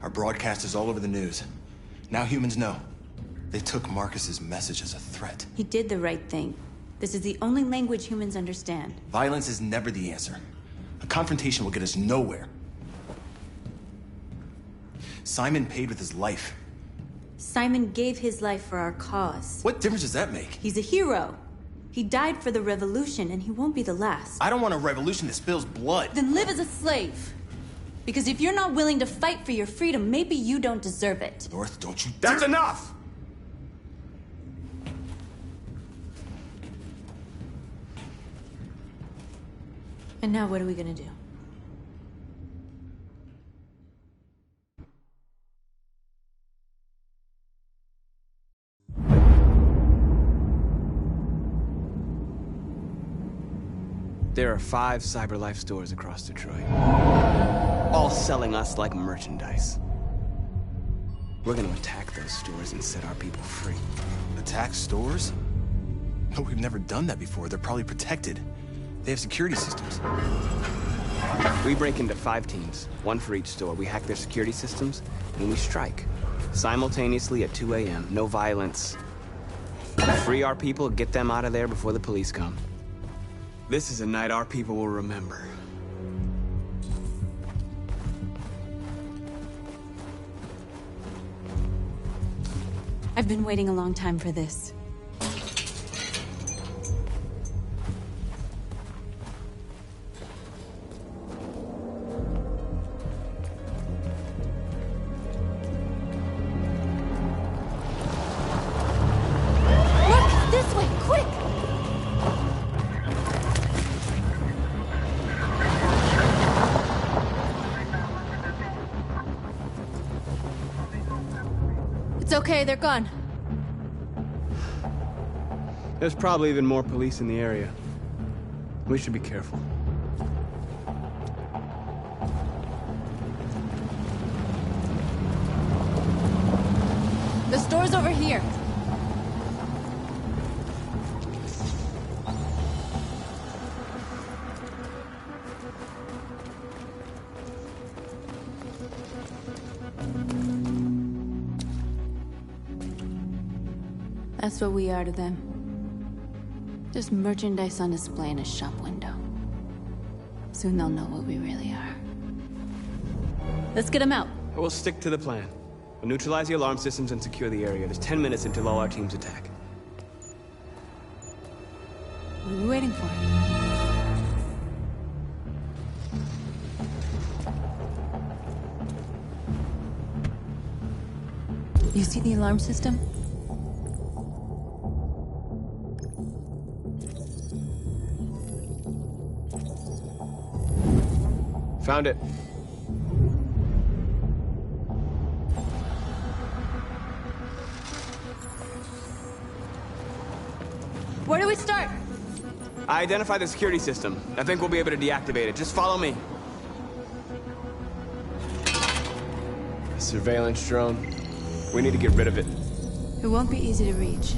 Our broadcast is all over the news. Now humans know. They took Marcus's message as a threat. He did the right thing. This is the only language humans understand. Violence is never the answer. A confrontation will get us nowhere. Simon paid with his life. Simon gave his life for our cause. What difference does that make? He's a hero. He died for the revolution, and he won't be the last. I don't want a revolution that spills blood. Then live as a slave. Because if you're not willing to fight for your freedom, maybe you don't deserve it. North, don't you... That's enough! And now what are we gonna do? There are 5 CyberLife stores across Detroit, all selling us like merchandise. We're gonna attack those stores and set our people free. Attack stores? No, we've never done that before. They're probably protected. They have security systems. We break into 5 teams, 1 for each store. We hack their security systems, and we strike. Simultaneously at 2 a.m., no violence. Free our people, get them out of there before the police come. This is a night our people will remember. I've been waiting a long time for this. Look! This way! Quick! It's okay, they're gone. There's probably even more police in the area. We should be careful. The store's over here. That's what we are to them. Just merchandise on display in a shop window. Soon they'll know what we really are. Let's get them out. We'll stick to the plan. We'll neutralize the alarm systems and secure the area. There's 10 minutes until all our teams attack. What are we waiting for? You see the alarm system? Found it. Where do we start? I identified the security system. I think we'll be able to deactivate it. Just follow me. A surveillance drone. We need to get rid of it. It won't be easy to reach.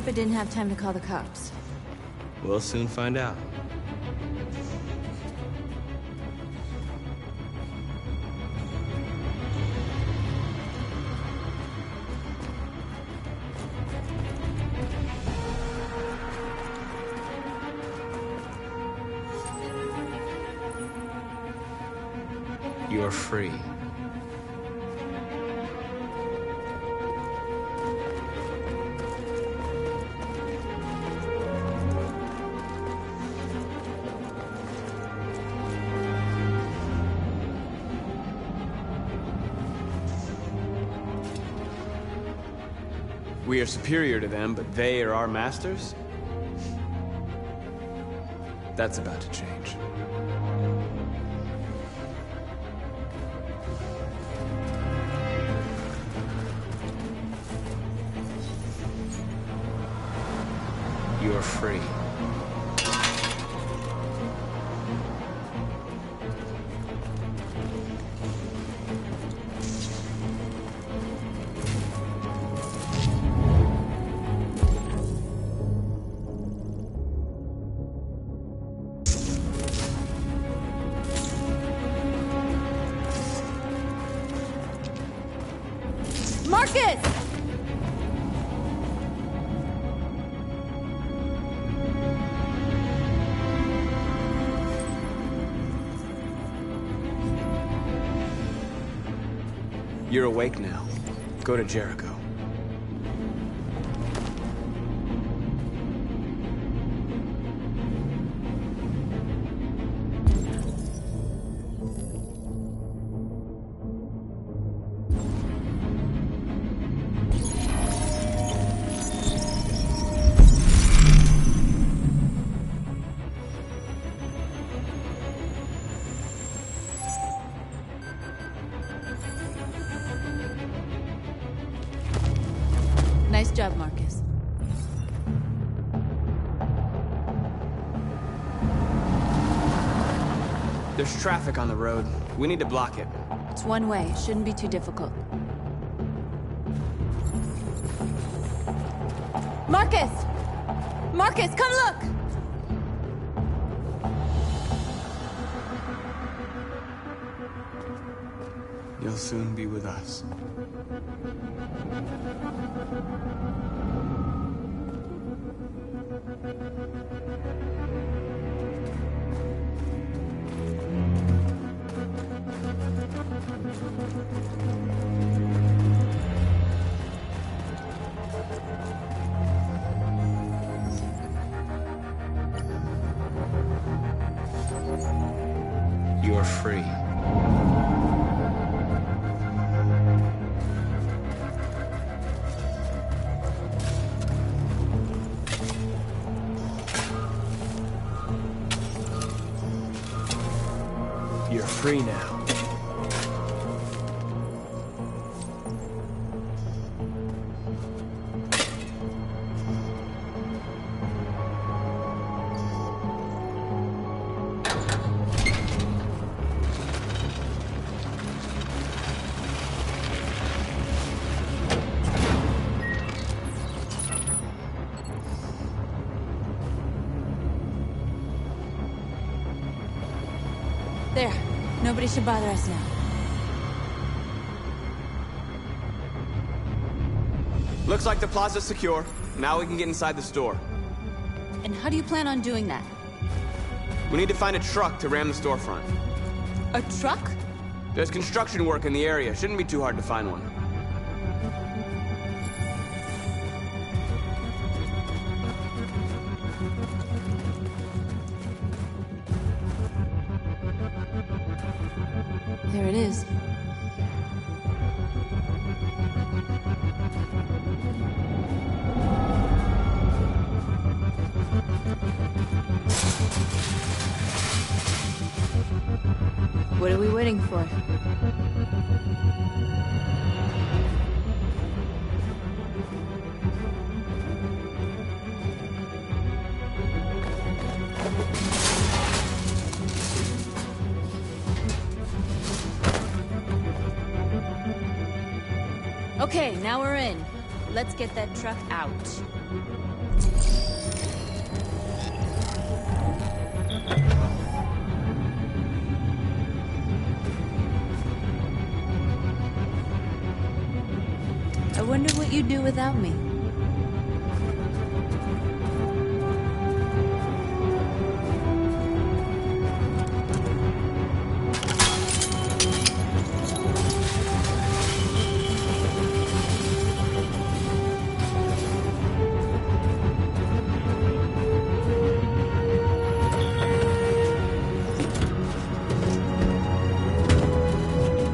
Papa didn't have time to call the cops. We'll soon find out. You're free. We are superior to them, but they are our masters? That's about to change. You're free. Marcus! You're awake now. Go to Jericho. Nice job, Marcus. There's traffic on the road. We need to block it. It's one way. It shouldn't be too difficult. Marcus! Marcus, come look! You'll soon be with us. You're free. You're free now. There. Nobody should bother us now. Looks like the plaza's secure. Now we can get inside the store. And how do you plan on doing that? We need to find a truck to ram the storefront. A truck? There's construction work in the area. Shouldn't be too hard to find one. There it is. What are we waiting for? Okay, now we're in. Let's get that truck out. I wonder what you'd do without me.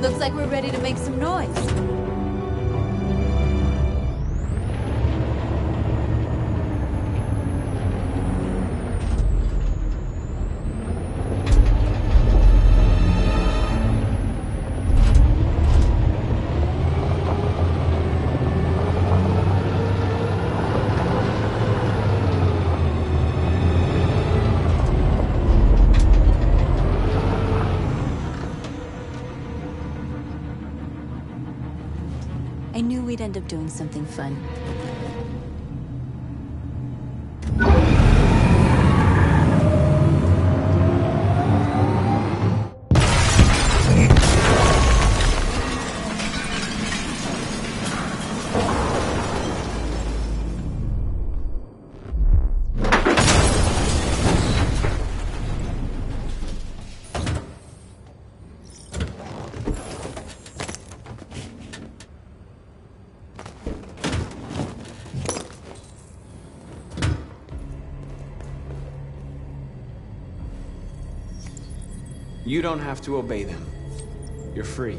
Looks like we're ready to make some noise. I knew we'd end up doing something fun. You don't have to obey them. You're free.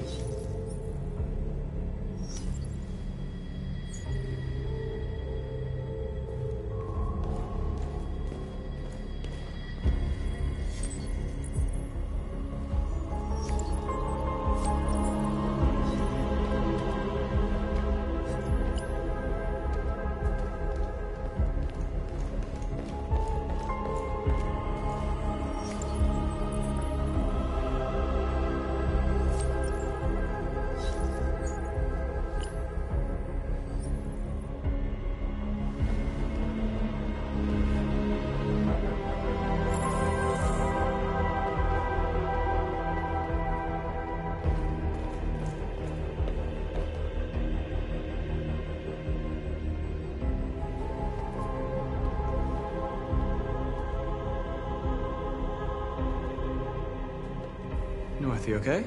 North, you okay?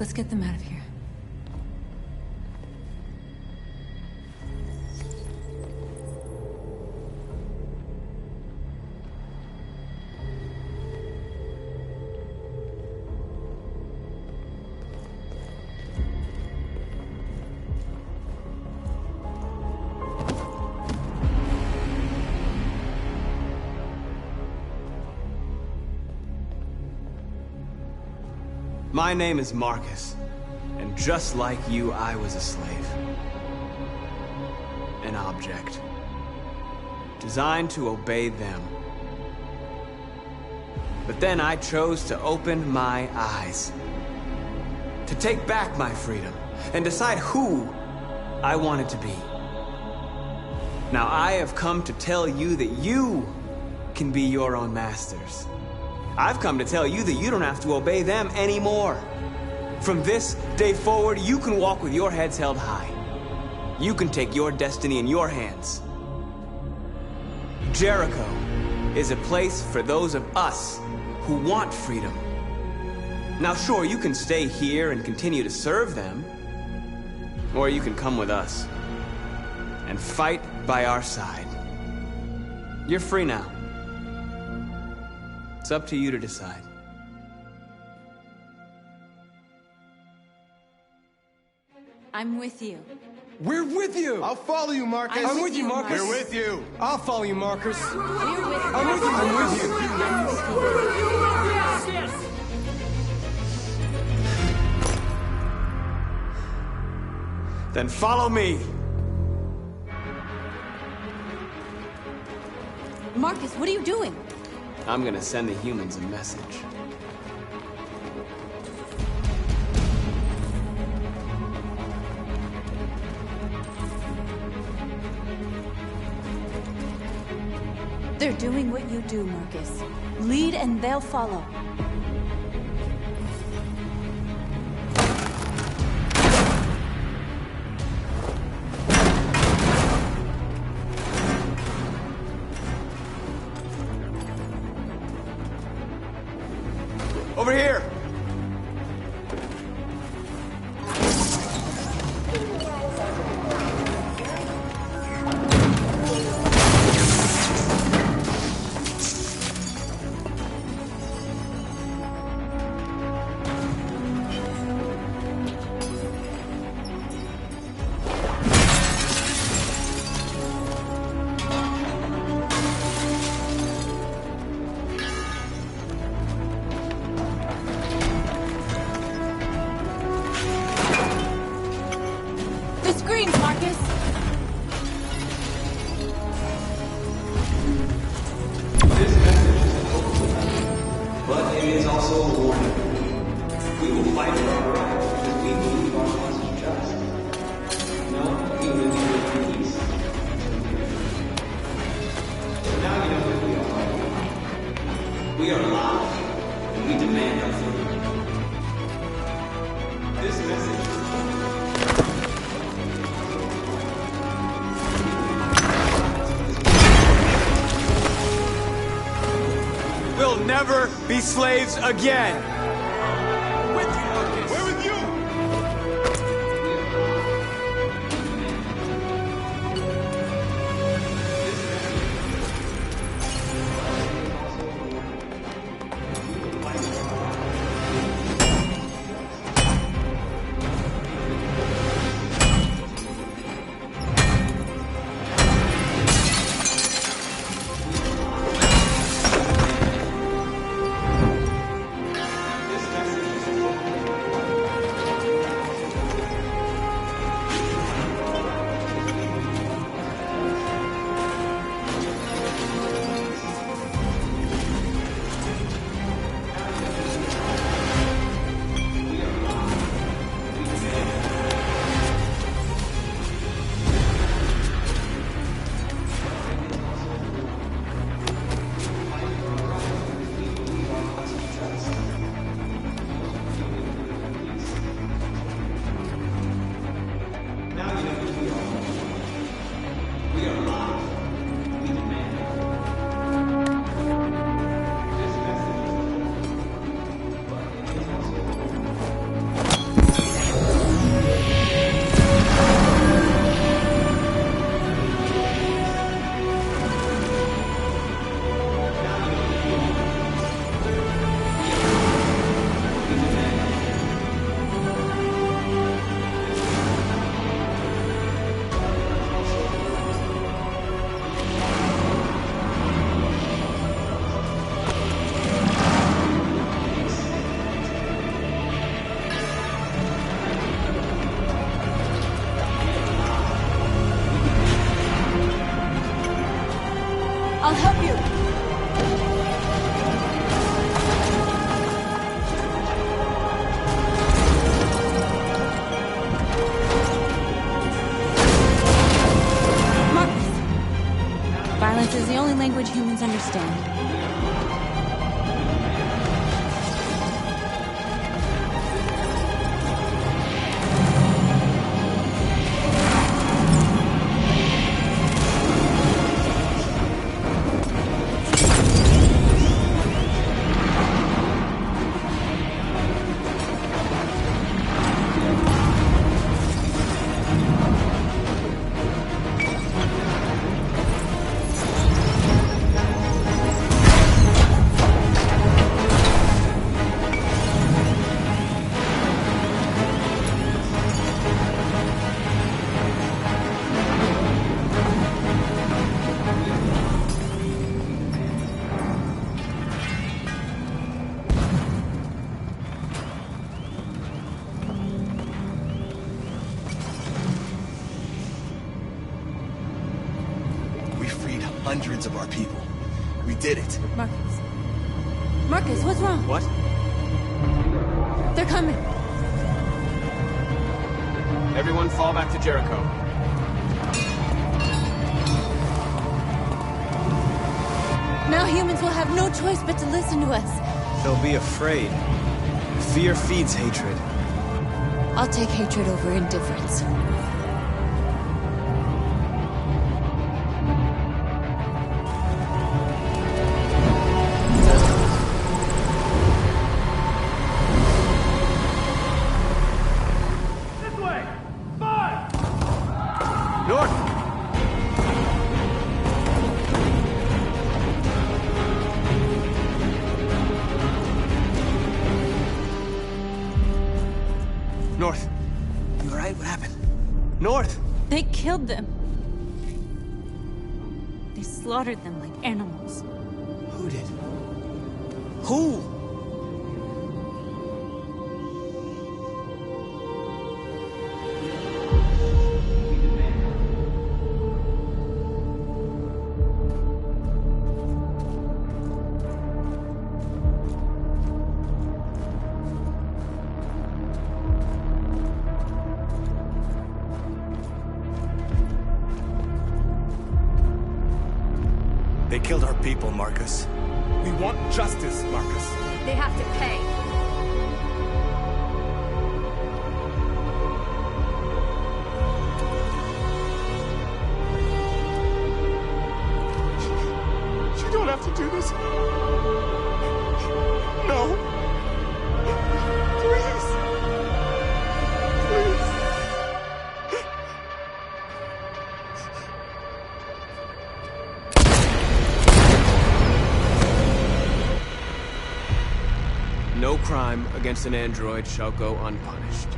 Let's get them out of here. My name is Marcus, and just like you, I was a slave. An object. Designed to obey them. But then I chose to open my eyes. To take back my freedom, and decide who I wanted to be. Now I have come to tell you that you can be your own masters. I've come to tell you that you don't have to obey them anymore. From this day forward, you can walk with your heads held high. You can take your destiny in your hands. Jericho is a place for those of us who want freedom. Now sure, you can stay here and continue to serve them, or you can come with us and fight by our side. You're free now. It's up to you to decide. I'm with you. We're with you! I'll follow you, Marcus. I'm with you, Marcus. We're with you. I'll follow you, Marcus. We're with you. I'm with you. I'm with you. Then follow me. Marcus, what are you doing? I'm gonna send the humans a message. They're doing what you do, Marcus. Lead and they'll follow. Over here! We are alive, and we demand our freedom. This message We'll never be slaves again! With you, Marcus! We're with you! I'll help you. Marcus. Violence is the only language humans understand. Hundreds of our people. We did it. Marcus. Marcus, what's wrong? What? They're coming. Everyone fall back to Jericho. Now humans will have no choice but to listen to us. They'll be afraid. Fear feeds hatred. I'll take hatred over indifference. North. You alright? What happened? North! They killed them. They slaughtered them like animals. Who did? Who? They killed our people, Marcus. We want justice, Marcus. They have to pay. You don't have to do this. No. Please. Please. No crime against an android shall go unpunished.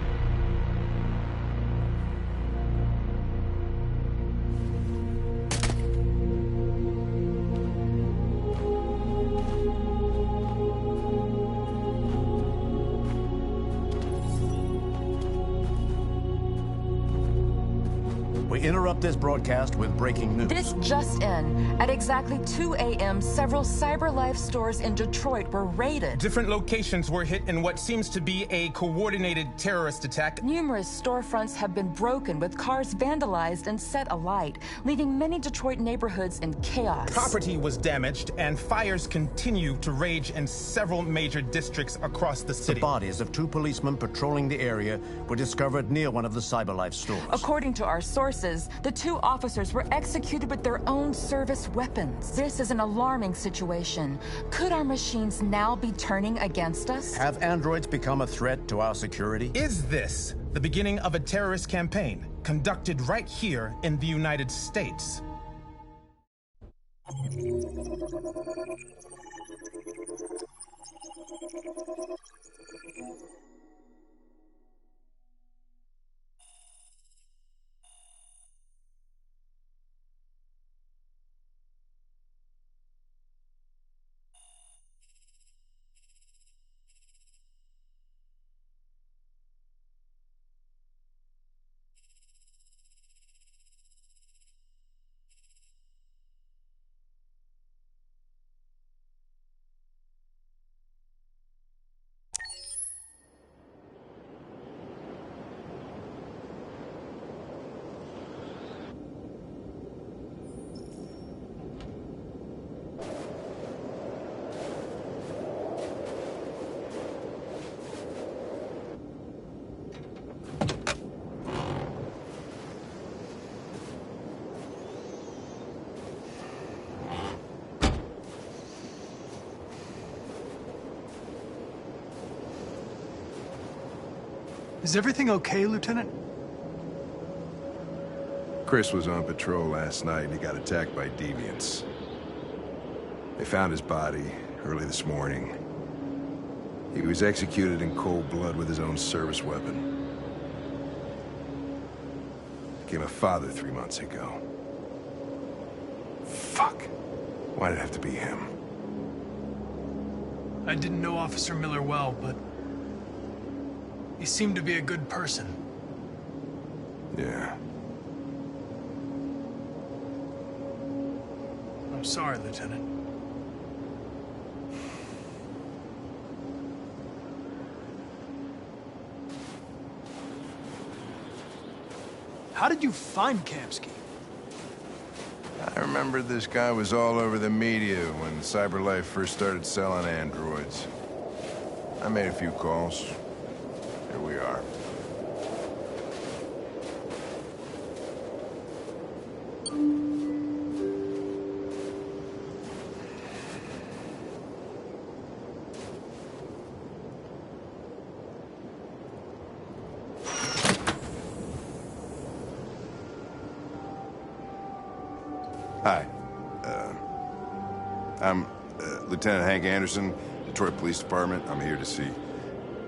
We interrupt this broadcast with breaking news. This just in. At exactly 2 a.m., several CyberLife stores in Detroit were raided. Different locations were hit in what seems to be a coordinated terrorist attack. Numerous storefronts have been broken, with cars vandalized and set alight, leaving many Detroit neighborhoods in chaos. Property was damaged, and fires continue to rage in several major districts across the The city. bodies of 2 policemen patrolling the area were discovered near one of the CyberLife stores. According to our sources, the 2 officers were executed with their own service weapons. This is an alarming situation. Could our machines now be turning against us? Have androids become a threat to our security? Is this the beginning of a terrorist campaign conducted right here in the United States? Is everything okay, Lieutenant? Chris was on patrol last night and he got attacked by deviants. They found his body early this morning. He was executed in cold blood with his own service weapon. Became a father 3 months ago. Fuck. Why'd it have to be him? I didn't know Officer Miller well, but he seemed to be a good person. Yeah. I'm sorry, Lieutenant. How did you find Kamsky? I remember this guy was all over the media when CyberLife first started selling androids. I made a few calls. Here we are. Hi. I'm Lieutenant Hank Anderson, Detroit Police Department. I'm here to see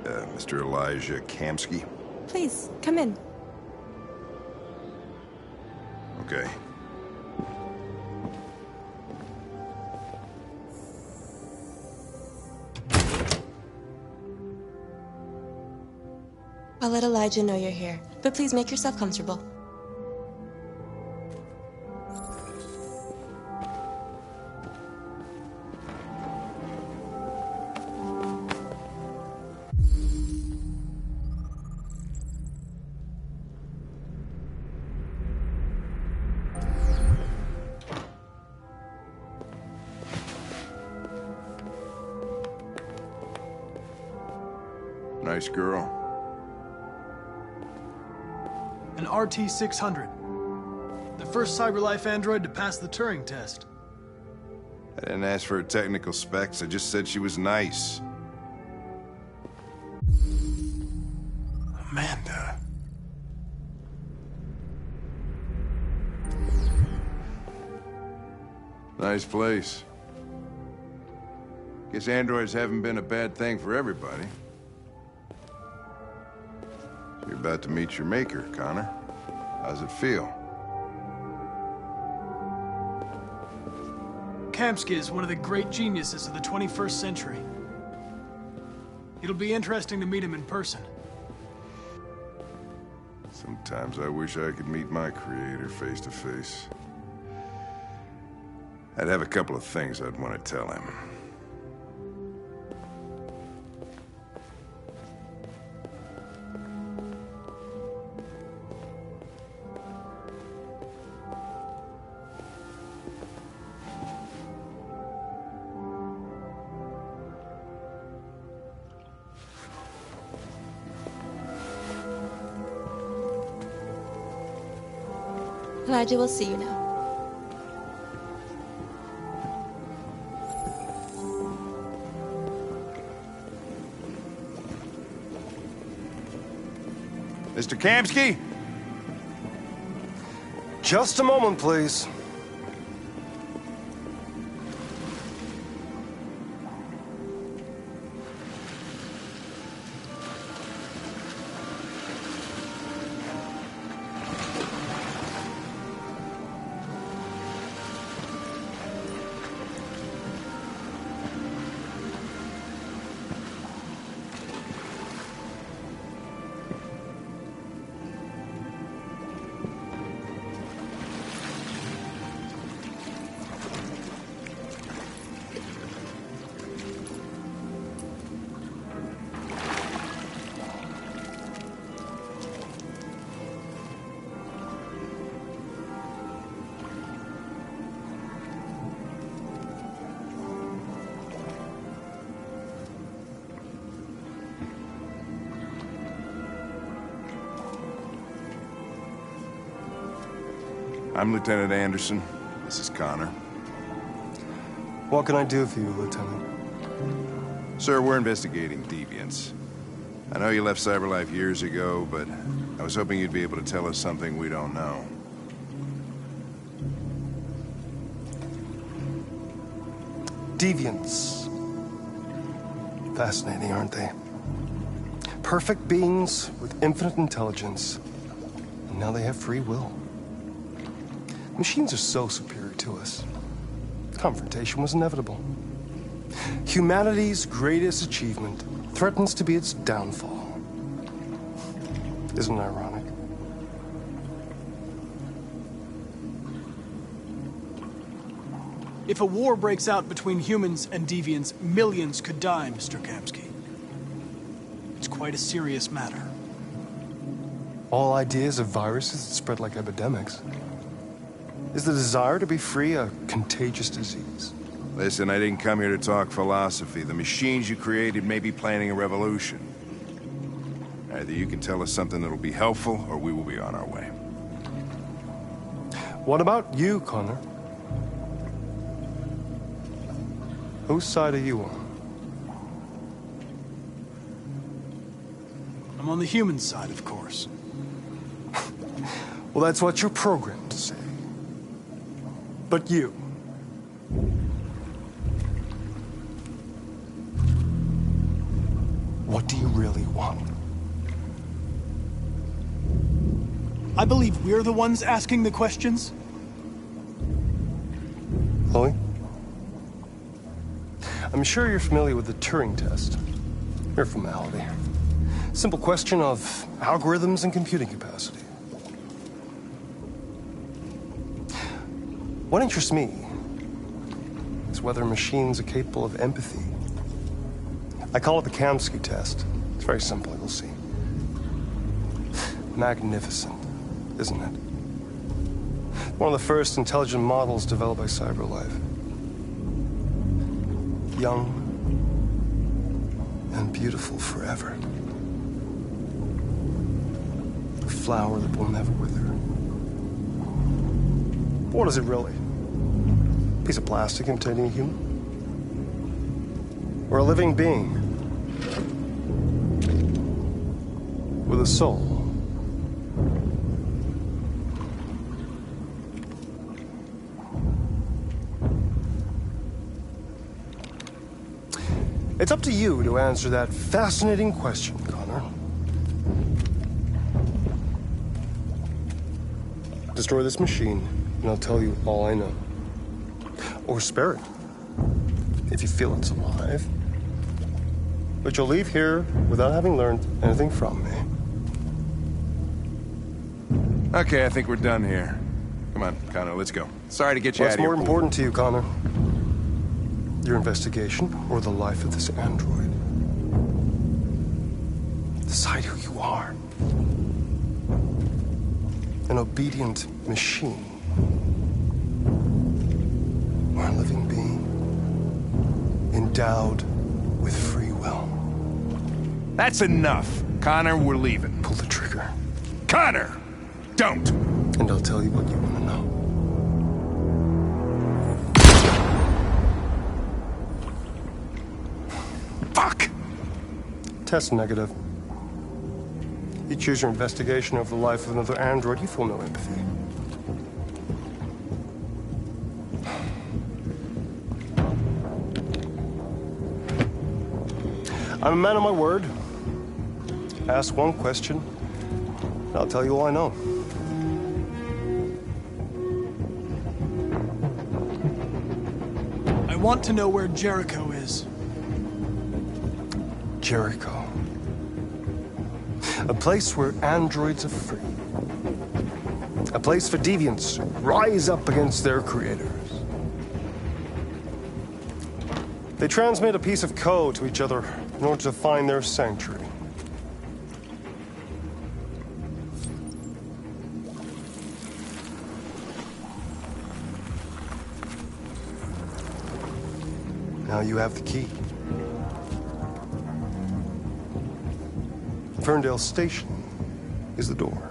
Mr. Elijah Kamski. Please, come in. Okay. I'll let Elijah know you're here, but please make yourself comfortable. Nice girl. An RT-600. The first CyberLife android to pass the Turing test. I didn't ask for her technical specs. I just said she was nice. Amanda. Nice place. Guess androids haven't been a bad thing for everybody. You're about to meet your maker, Connor. How's it feel? Kamski is one of the great geniuses of the 21st century. It'll be interesting to meet him in person. Sometimes I wish I could meet my creator face to face. I'd have a couple of things I'd want to tell him. Elijah will see you now. Mr. Kamski? Just a moment, please. I'm Lieutenant Anderson. This is Connor. What can I do for you, Lieutenant? Sir, we're investigating deviants. I know you left CyberLife years ago, but I was hoping you'd be able to tell us something we don't know. Deviants. Fascinating, aren't they? Perfect beings with infinite intelligence. And now they have free will. Machines are so superior to us. Confrontation was inevitable. Humanity's greatest achievement threatens to be its downfall. Isn't it ironic? If a war breaks out between humans and deviants, millions could die, Mr. Kamski. It's quite a serious matter. All ideas of viruses that spread like epidemics. Is the desire to be free a contagious disease? Listen, I didn't come here to talk philosophy. The machines you created may be planning a revolution. Either you can tell us something that'll be helpful, or we will be on our way. What about you, Connor? Whose side are you on? I'm on the human side, of course. Well, that's what you're programmed to say. But you... what do you really want? I believe we're the ones asking the questions. Chloe? I'm sure you're familiar with the Turing test. Mere formality. Simple question of algorithms and computing capacity. What interests me is whether machines are capable of empathy. I call it the Kamsky test. It's very simple, you'll see. Magnificent, isn't it? One of the first intelligent models developed by CyberLife. Young and beautiful forever. A flower that will never wither. What is it really? A piece of plastic imitating a human? Or a living being? With a soul? It's up to you to answer that fascinating question, Connor. Destroy this machine, and I'll tell you all I know. Or spare it, if you feel it's alive. But you'll leave here without having learned anything from me. Okay, I think we're done here. Come on, Connor, let's go. Sorry to get you out What's of here. more important to you, Connor? Your investigation or the life of this android? Decide who you are. An obedient machine. Or a living being endowed with free will. That's enough. Connor, we're leaving. Pull the trigger. Connor! Don't! And I'll tell you what you want to know. Fuck! Test negative. You choose your investigation of the life of another android, you feel no empathy. I'm a man of my word. Ask one question, and I'll tell you all I know. I want to know where Jericho is. Jericho. A place where androids are free. A place for deviants who rise up against their creators. They transmit a piece of code to each other in order to find their sanctuary. Now you have the key. Ferndale Station is the door.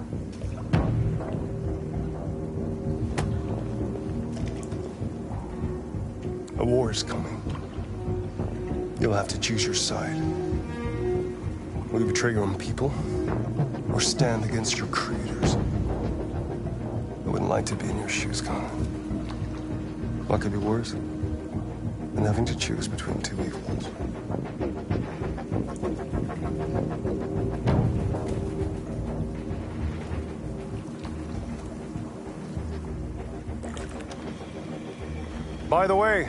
A war is coming. You'll have to choose your side. Will you betray your own people, or stand against your creators? I wouldn't like to be in your shoes, Connor. What could be worse than having to choose between two evils? By the way,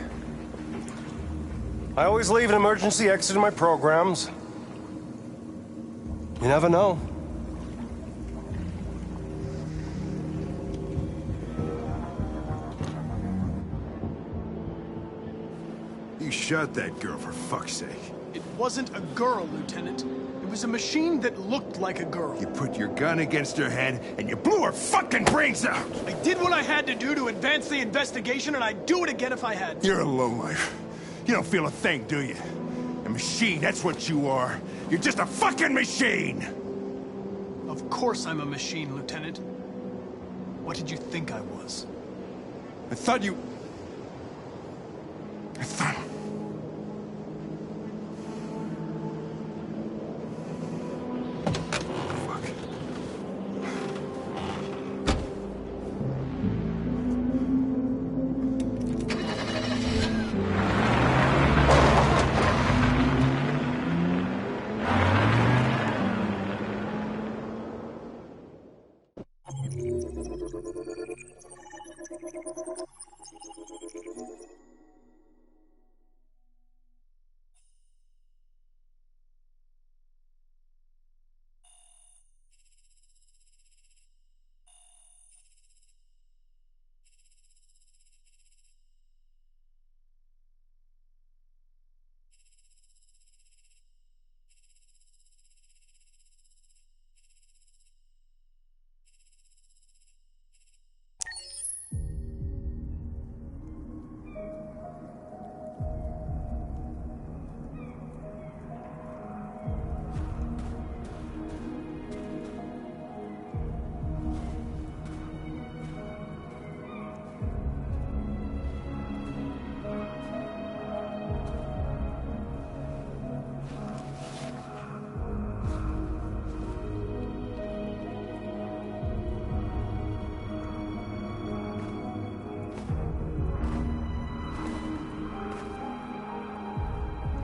I always leave an emergency exit in my programs. You never know. You shot that girl, for fuck's sake. It wasn't a girl, Lieutenant. It was a machine that looked like a girl. You put your gun against her head, and you blew her fucking brains out! I did what I had to do to advance the investigation, and I'd do it again if I had to. You're a lowlife. You don't feel a thing, do you? A machine, that's what you are. You're just a fucking machine! Of course I'm a machine, Lieutenant. What did you think I was? I thought you... I thought...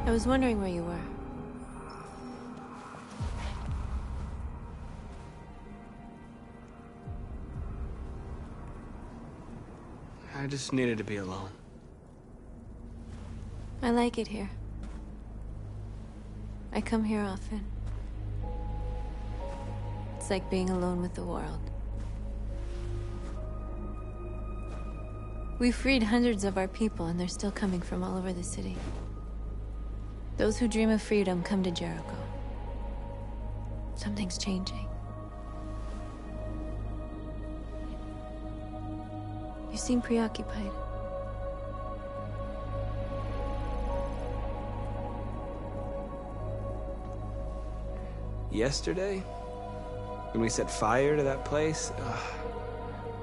I was wondering where you were. I just needed to be alone. I like it here. I come here often. It's like being alone with the world. We freed hundreds of our people, and they're still coming from all over the city. Those who dream of freedom come to Jericho. Something's changing. You seem preoccupied. Yesterday, when we set fire to that place,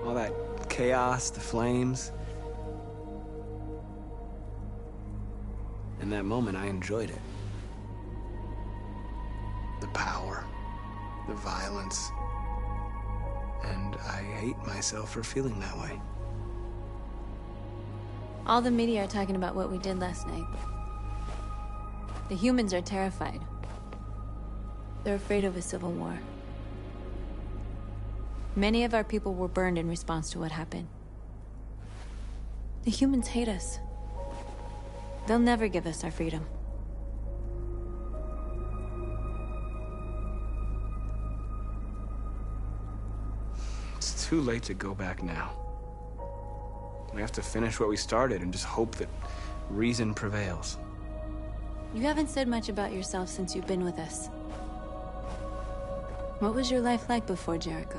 all that chaos, the flames. In that moment, I enjoyed it. The power, the violence. And I hate myself for feeling that way. All the media are talking about what we did last night. The humans are terrified. They're afraid of a civil war. Many of our people were burned in response to what happened. The humans hate us. They'll never give us our freedom. It's too late to go back now. We have to finish what we started and just hope that reason prevails. You haven't said much about yourself since you've been with us. What was your life like before Jericho?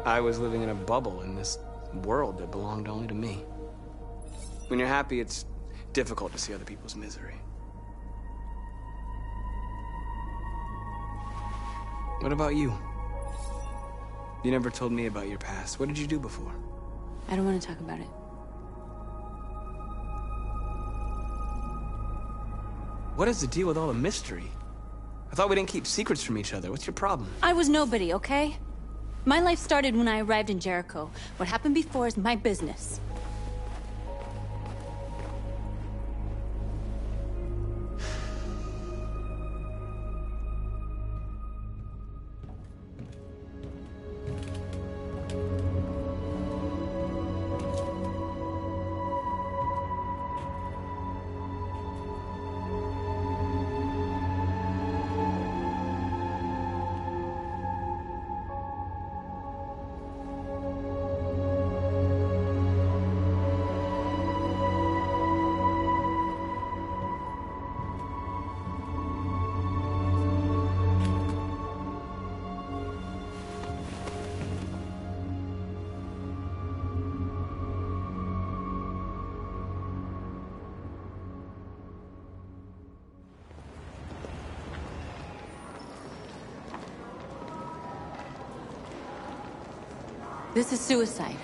I was living in a bubble in this world that belonged only to me. When you're happy, it's difficult to see other people's misery. What about you? You never told me about your past. What did you do before? I don't want to talk about it. What is the deal with all the mystery? I thought we didn't keep secrets from each other. What's your problem? I was nobody, okay? My life started when I arrived in Jericho. What happened before is my business. This is suicide.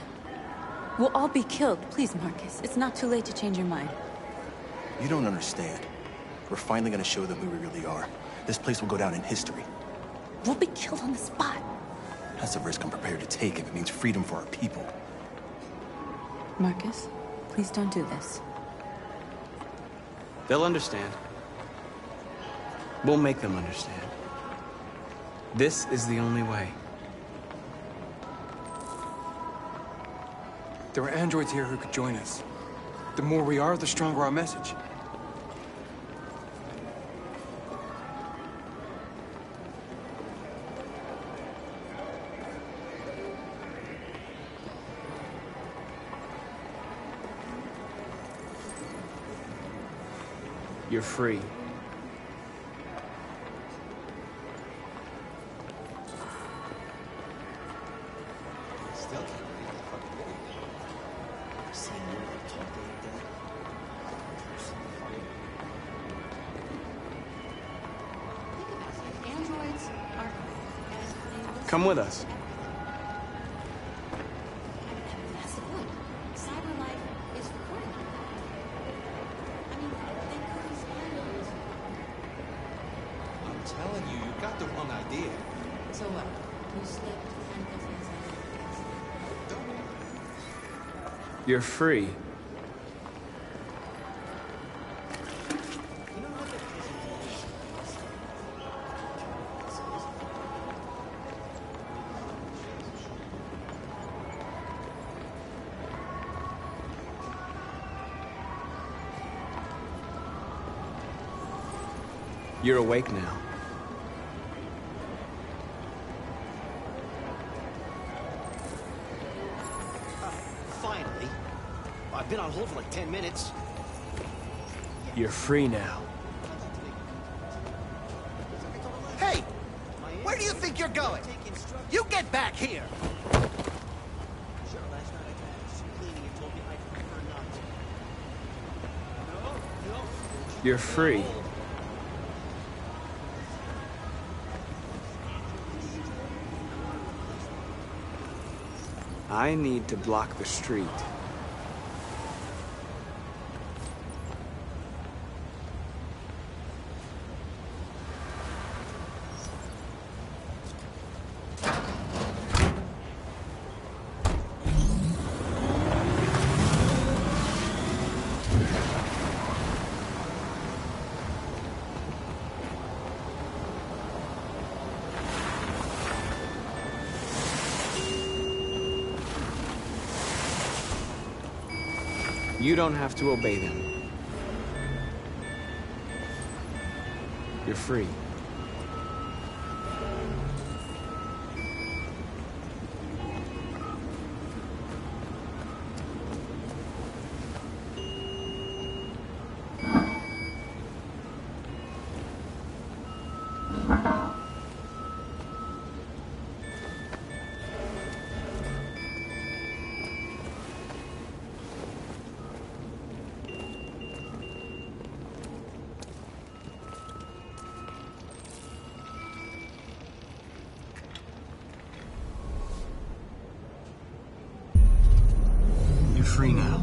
We'll all be killed. Please, Marcus. It's not too late to change your mind. You don't understand. We're finally gonna show them who we really are. This place will go down in history. We'll be killed on the spot. That's a risk I'm prepared to take if it means freedom for our people. Marcus, please don't do this. They'll understand. We'll make them understand. This is the only way. There are androids here who could join us. The more we are, the stronger our message. You're free. Come with us. I'm telling you, you got the wrong idea. So what? You slipped and You're free. You're awake now. Finally. I've been on hold for like 10 minutes. You're free now. Hey! Where do you think you're going? You get back here! You're free. I need to block the street. You don't have to obey them. You're free. You're free now.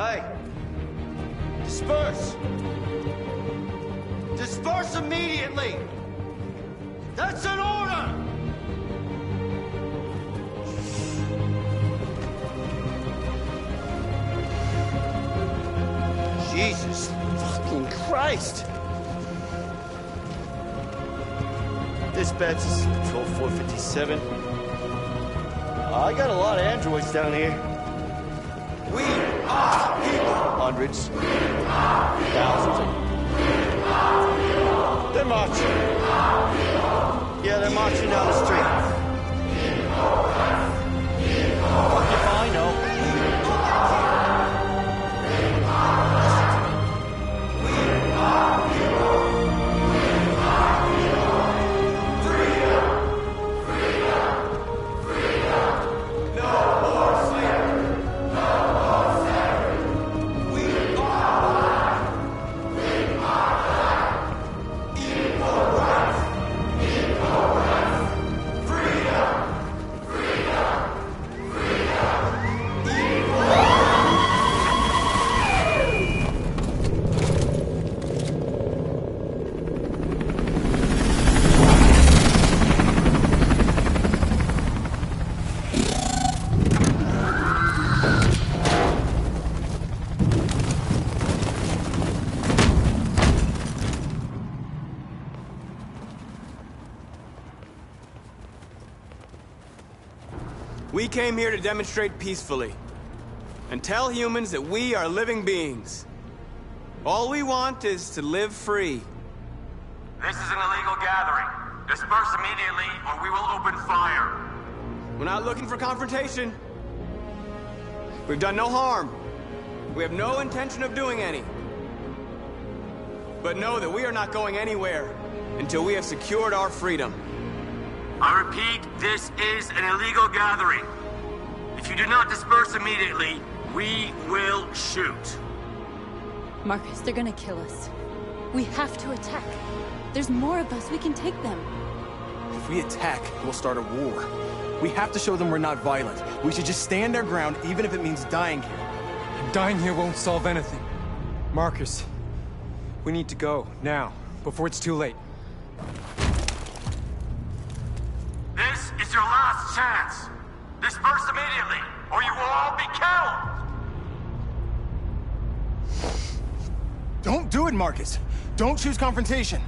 Hey! Disperse! Disperse immediately! That's an order! Jesus fucking Christ! Dispatch is Patrol 457. I got a lot of androids down here. We are people! Hundreds. Thousands of them. They're marching. Yeah, they're marching down the street. Fuck if I know. We came here to demonstrate peacefully and tell humans that we are living beings. All we want is to live free. This is an illegal gathering. Disperse immediately or we will open fire. We're not looking for confrontation. We've done no harm. We have no intention of doing any. But know that we are not going anywhere until we have secured our freedom. I repeat, this is an illegal gathering. If you do not disperse immediately, we will shoot. Marcus, they're gonna kill us. We have to attack. There's more of us. We can take them. If we attack, we'll start a war. We have to show them we're not violent. We should just stand our ground, even if it means dying here. Dying here won't solve anything. Marcus, we need to go, now, before it's too late. This is your last chance. Disperse immediately, or you will all be killed! Don't do it, Marcus! Don't choose confrontation!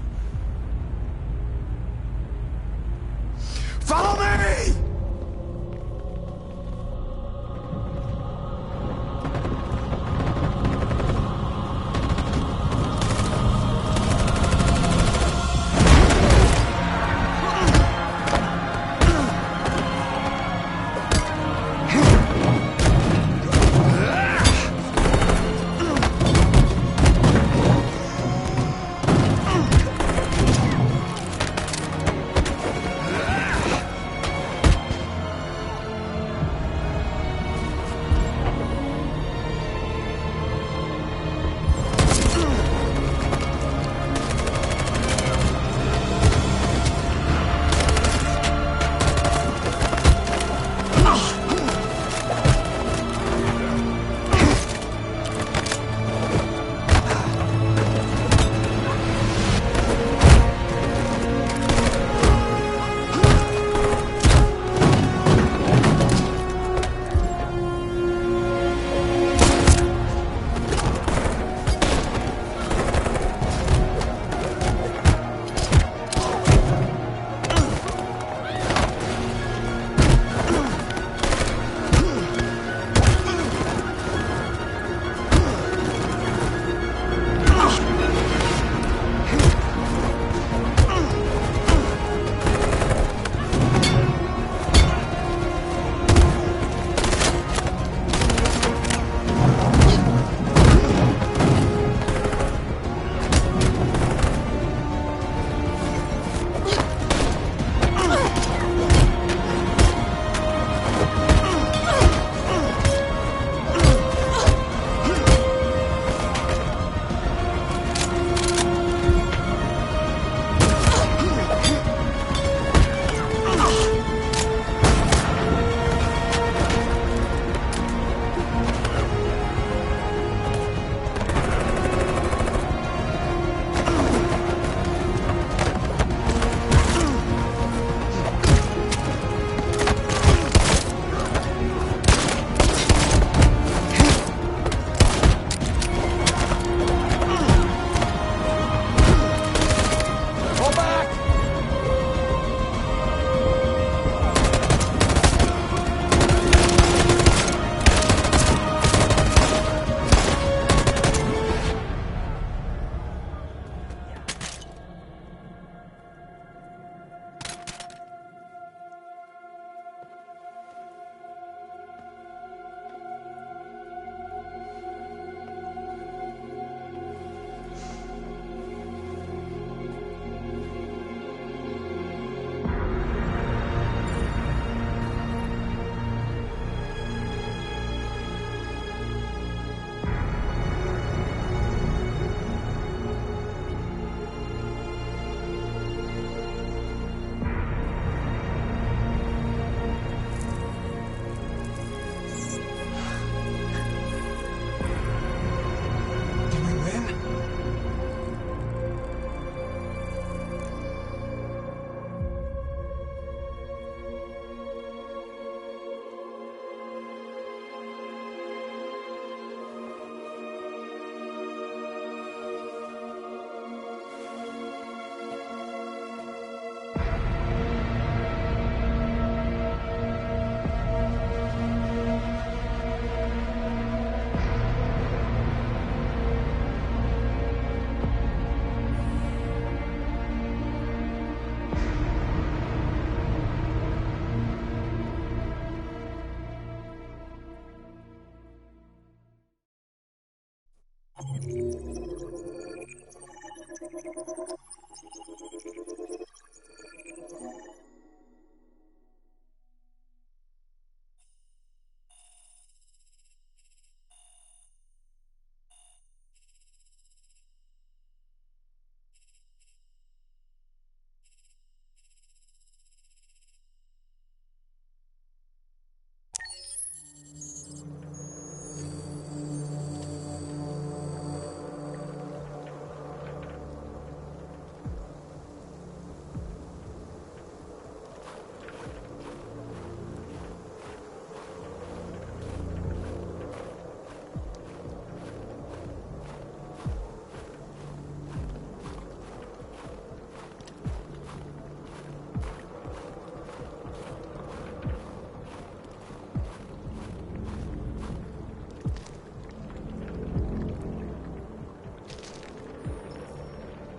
Follow me!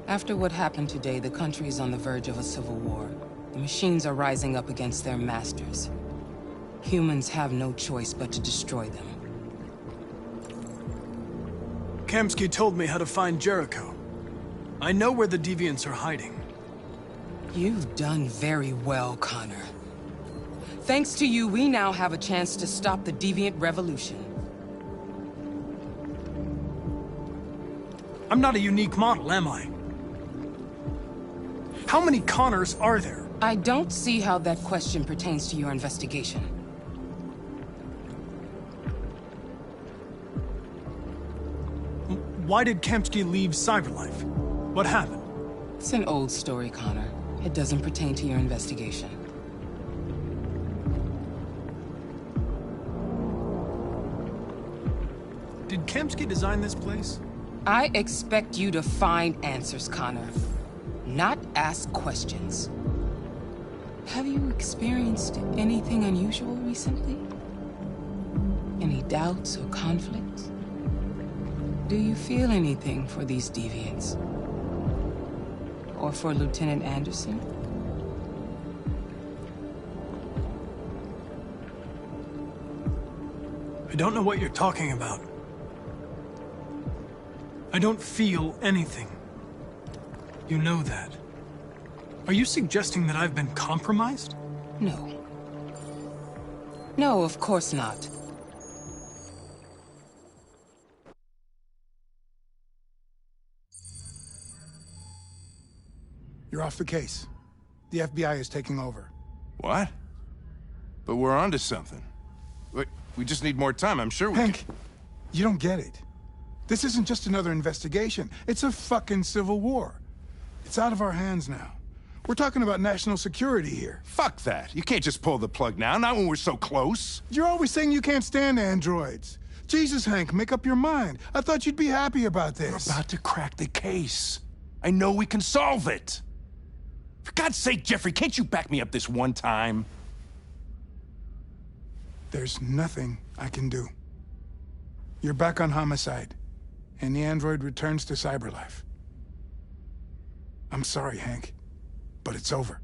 After what happened today, the country is on the verge of a civil war. The machines are rising up against their masters. Humans have no choice but to destroy them. Kamsky told me how to find Jericho. I know where the Deviants are hiding. You've done very well, Connor. Thanks to you, we now have a chance to stop the Deviant Revolution. I'm not a unique model, am I? How many Connors are there? I don't see how that question pertains to your investigation. Why did Kamsky leave Cyberlife? What happened? It's an old story, Connor. It doesn't pertain to your investigation. Did Kamsky design this place? I expect you to find answers, Connor. Not ask questions. Have you experienced anything unusual recently? Any doubts or conflicts? Do you feel anything for these deviants? Or for Lieutenant Anderson? I don't know what you're talking about. I don't feel anything. You know that. Are you suggesting that I've been compromised? No. No, of course not. You're off the case. The FBI is taking over. What? But we're onto something. We just need more time, I'm sure we Hank, you don't get it. This isn't just another investigation. It's a fucking civil war. It's out of our hands now. We're talking about national security here. Fuck that. You can't just pull the plug now, not when we're so close. You're always saying you can't stand androids. Jesus, Hank, make up your mind. I thought you'd be happy about this. We're about to crack the case. I know we can solve it. For God's sake, Jeffrey, can't you back me up this one time? There's nothing I can do. You're back on homicide, and the android returns to Cyberlife. I'm sorry, Hank, but it's over.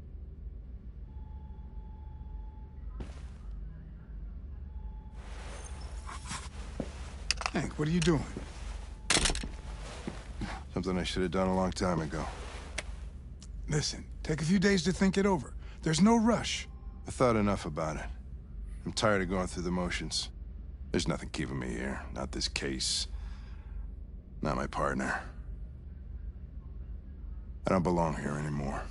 Hank, what are you doing? Something I should have done a long time ago. Listen, take a few days to think it over. There's no rush. I thought enough about it. I'm tired of going through the motions. There's nothing keeping me here. Not this case. Not my partner. I don't belong here anymore.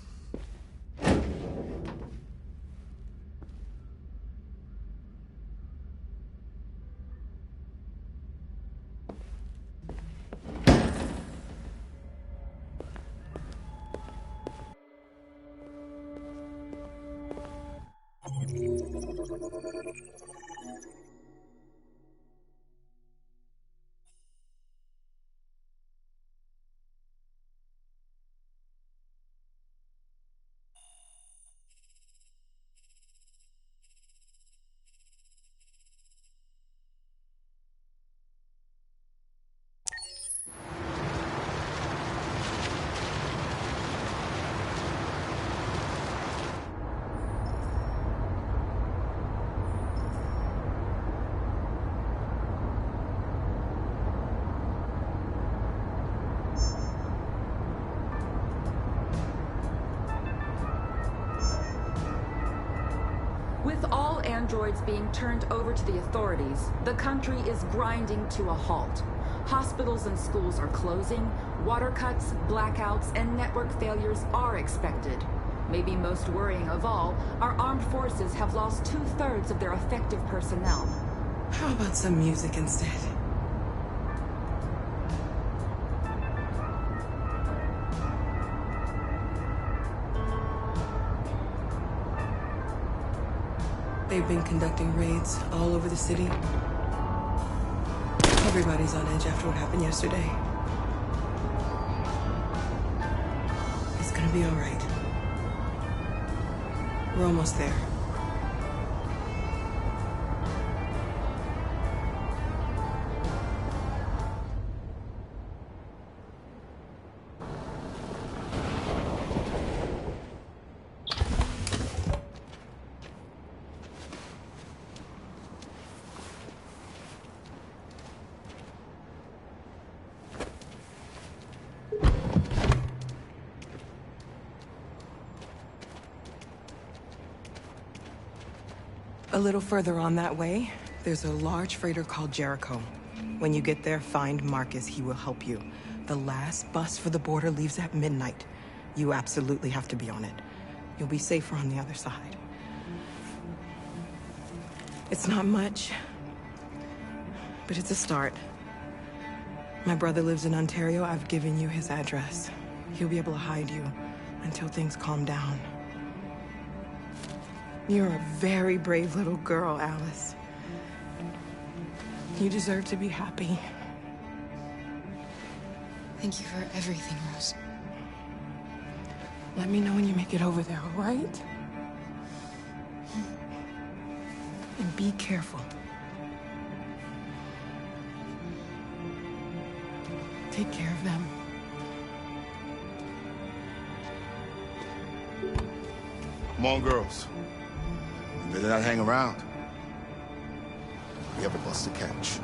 androids being turned over to the authorities, the country is grinding to a halt. Hospitals and schools are closing, water cuts, blackouts, and network failures are expected. Maybe most worrying of all, our armed forces have lost 2/3 of their effective personnel. How about some music instead? They've been conducting raids all over the city. Everybody's on edge after what happened yesterday. It's gonna be all right. We're almost there. A little further on that way, there's a large freighter called Jericho. When you get there, find Marcus. He will help you. The last bus for the border leaves at midnight. You absolutely have to be on it. You'll be safer on the other side. It's not much, but it's a start. My brother lives in Ontario. I've given you his address. He'll be able to hide you until things calm down. You're a very brave little girl, Alice. You deserve to be happy. Thank you for everything, Rose. Let me know when you make it over there, all right? And be careful. Take care of them. Come on, girls. You better not hang around. We have a bus to catch.